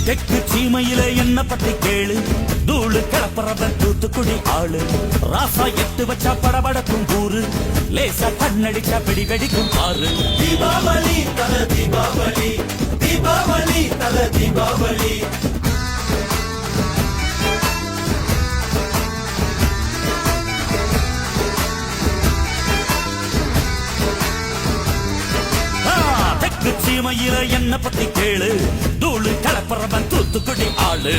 தெற்கு சீமையில என்ன பத்தி கேளு, தூளு கிளப்புறவன் தூத்துக்குடி ஆளு. ராசா எட்டு வச்சா படபடக்கும் ஊரு, லேசா கண்ணடிச்சா பிடி வெடிக்கும் ஆறு. தீபாவளி தல தீபாவளி, தீபாவளி தல தீபாவளி. தெற்கு சீமையில என்ன பத்தி கேளு, தூளு கிளப்புறவன் தூத்துக்குடி ஆளு.